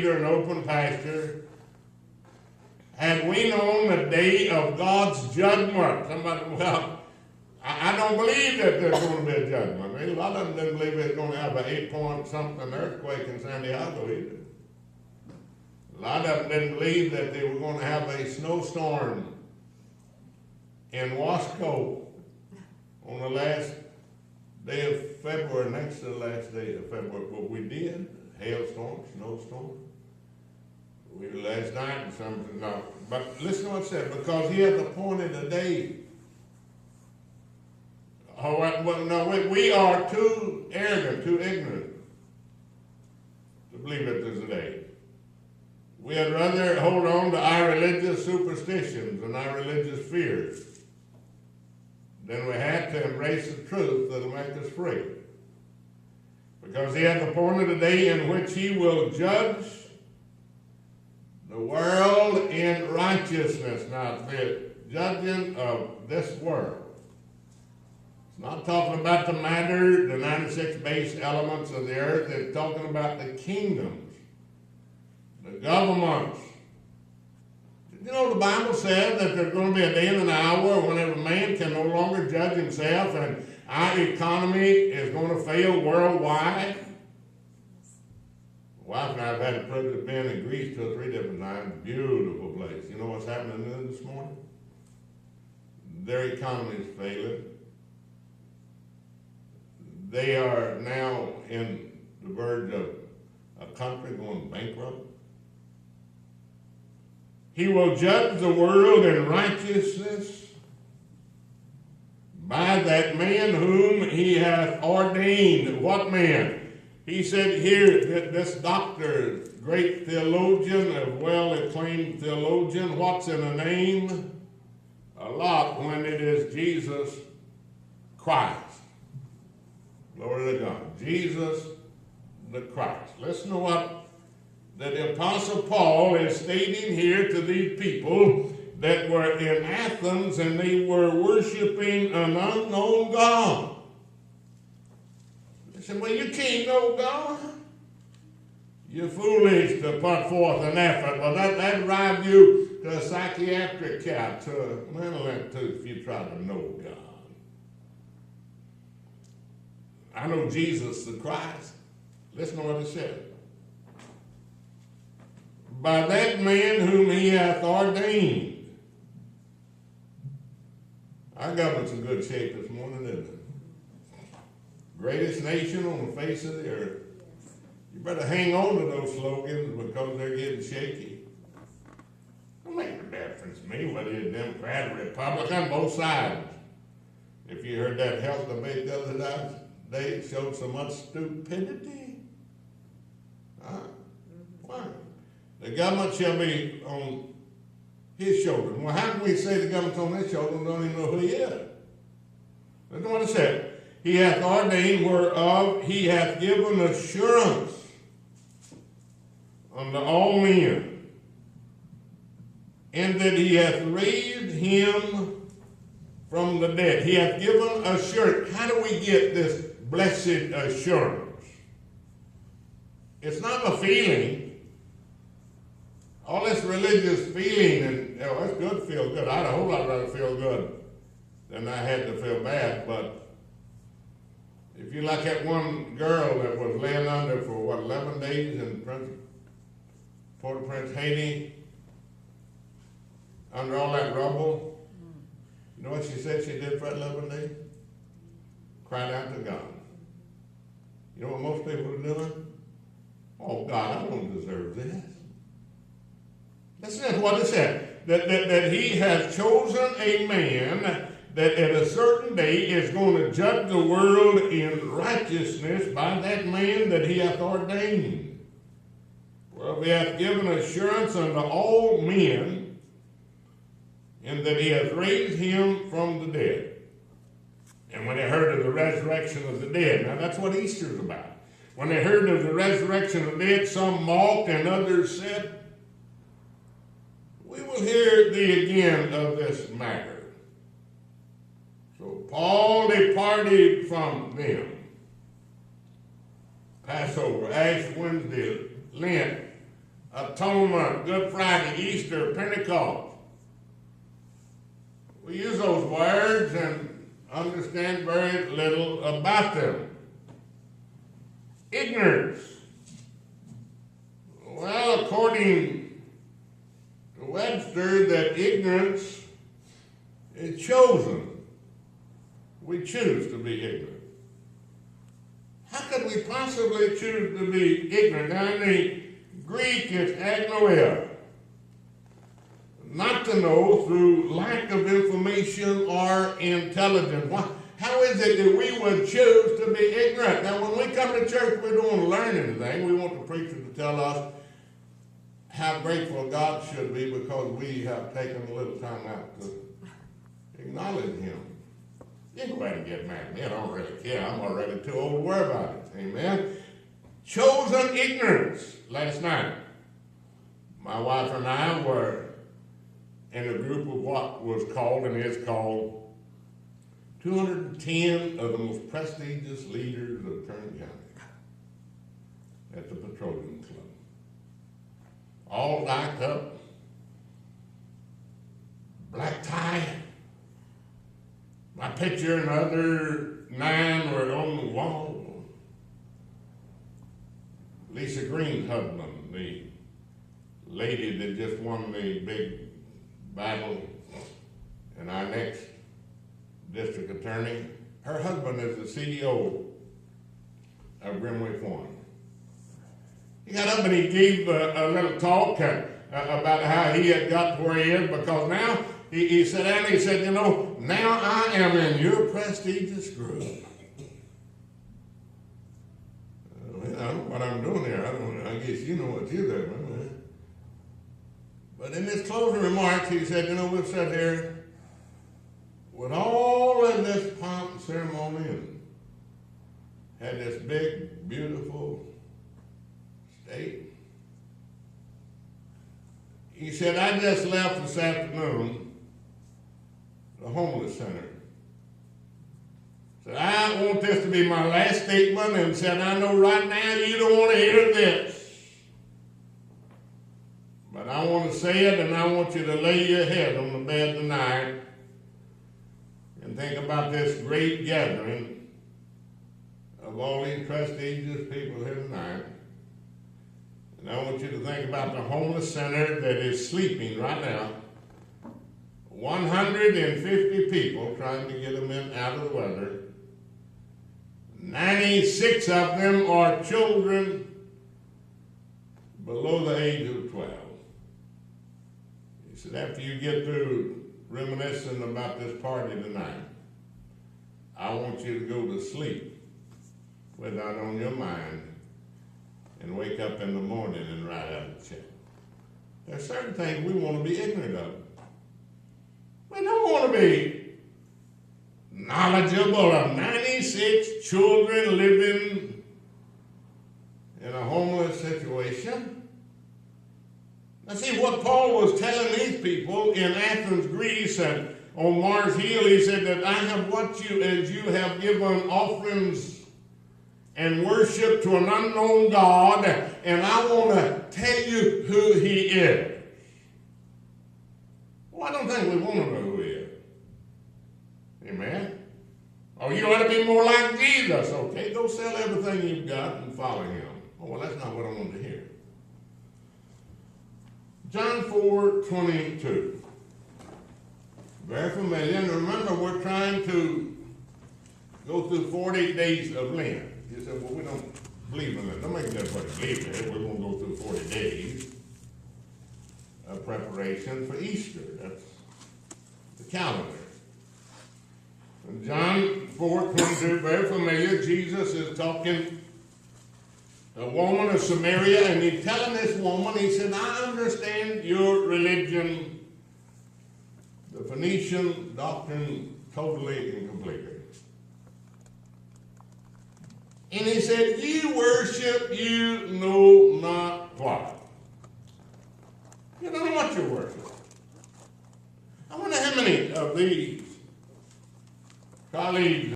an open pasture, had we known the day of God's judgment. Somebody, well, I don't believe that there's going to be a judgment. A lot of them didn't believe it's going to have an 8-point-something earthquake in San Diego either. A lot of them didn't believe that they were going to have a snowstorm in Wasco on the last day of February, next to the last day of February. But we did. Hailstorm, snowstorm. We were last night and something. No. But listen to what it said. Because he hath appointed a day. Oh, well, no, we are too arrogant, too ignorant to believe that there's a day. We had rather hold on to our religious superstitions and our religious fears than we had to embrace the truth that will make us free. Because he hath appointed a day in which he will judge the world in righteousness. Now, the judging of this world. It's not talking about the matter, the 96 base elements of the earth. It's talking about the kingdoms, the governments. You know, the Bible says that there's going to be a day and an hour whenever man can no longer judge himself, and our economy is going to fail worldwide. My wife and I have had the privilege of being in Greece 2 or 3 different times. Beautiful place. You know what's happening there this morning? Their economy is failing. They are now in the verge of a country going bankrupt. He will judge the world in righteousness by that man whom he hath ordained. What man? He said here that this doctor, great theologian, a well-acclaimed theologian, what's in a name? A lot when it is Jesus Christ. Glory to God. Jesus the Christ. Listen to what the Apostle Paul is stating here to these people that were in Athens and they were worshiping an unknown God. They said, well, you can't know God. You're foolish to put forth an effort. Well, that drive you to a psychiatric care, to a mental institute if you try to know God. I know Jesus the Christ. Listen to what it said. By that man whom he hath ordained. Our government's in good shape this morning, isn't it? Greatest nation on the face of the earth. You better hang on to those slogans because they're getting shaky. Don't make a difference to me whether you're Democrat or Republican, both sides. If you heard that health debate the other day, it showed so much stupidity. Why? The government shall be on his shoulders. Well, how can we say the government's on his shoulders and don't even know who he is? That's what it said. He hath ordained whereof he hath given assurance unto all men, and that he hath raised him from the dead. He hath given assurance. How do we get this blessed assurance? It's not a feeling. All this religious feeling, and it's good to feel good. I'd a whole lot rather feel good than I had to feel bad. But if you like that one girl that was laying under for 11 days in Port-au-Prince, Haiti, under all that rubble, you know what she said she did for 11 days? Cried out to God. You know what most people are doing? Oh, God, I don't deserve this. Listen to what it said. That he has chosen a man that at a certain day is going to judge the world in righteousness by that man that he hath ordained. Well, he hath given assurance unto all men, and that he hath raised him from the dead. And when they heard of the resurrection of the dead, now that's what Easter's about. When they heard of the resurrection of the dead, some mocked and others said, we will hear thee again of this matter. So Paul departed from them. Passover, Ash Wednesday, Lent, Atonement, Good Friday, Easter, Pentecost. We use those words and understand very little about them. Ignorance. Well, according to Webster, that ignorance is chosen. We choose to be ignorant. How could we possibly choose to be ignorant? Now, in the Greek, it's agnoia. Not to know through lack of information or intelligence. How is it that we would choose to be ignorant? Now, when we come to church, we don't want to learn anything. We want the preacher to tell us how grateful God should be because we have taken a little time out to acknowledge Him. You can go ahead and get mad at me. I don't really care. I'm already too old to worry about it. Amen. Chosen ignorance. Last night, my wife and I were in a group of what was called and is called 210 of the most prestigious leaders of Kern County at the Petroleum Club. All locked up, black tie. My picture and the other 9 were on the wall. Lisa Green's husband, the lady that just won the big battle, and our next district attorney, her husband is the CEO of Grimway Farm. He got up and he gave a little talk about how he had got to where he is, because now he sat down and he said, you know, now I am in your prestigious group. I don't know what I'm doing here. I guess you know what you're doing. But in his closing remarks, he said, you know, we've sat here with all of this pomp and ceremony and had this big, beautiful state. He said, I just left this afternoon the homeless center. Said, I want this to be my last statement, and said, I know right now you don't want to hear this. But I want to say it, and I want you to lay your head on the bed tonight and think about this great gathering of all these prestigious people here tonight. And I want you to think about the homeless center that is sleeping right now. 150 people trying to get them in out of the weather. 96 of them are children below the age of 12. He said, after you get through reminiscing about this party tonight, I want you to go to sleep with that on your mind and wake up in the morning and write out a check. There are certain things we want to be ignorant of. We don't want to be knowledgeable of 96 children living in a homeless situation. Now see, what Paul was telling these people in Athens, Greece, and on Mars Hill, he said that I have watched you as you have given offerings and worship to an unknown God, and I want to tell you who He is. Well, I don't think we want to know who He is. Amen? Oh, you ought to be more like Jesus. Okay, go sell everything you've got and follow Him. Oh, well, that's not what I want to hear. John 4:22. Very familiar. And remember, we're trying to go through 40 days of Lent. You said, well, we don't believe in that. Don't make everybody believe in it. We're going to go through 40 days of preparation for Easter. That's the calendar. In John 4:22, very familiar, Jesus is talking to a woman of Samaria, and he's telling this woman, he said, I understand your religion, the Phoenician doctrine, totally and completely. And he said, you worship you know not what. You don't know what you worship. I wonder how many of these colleagues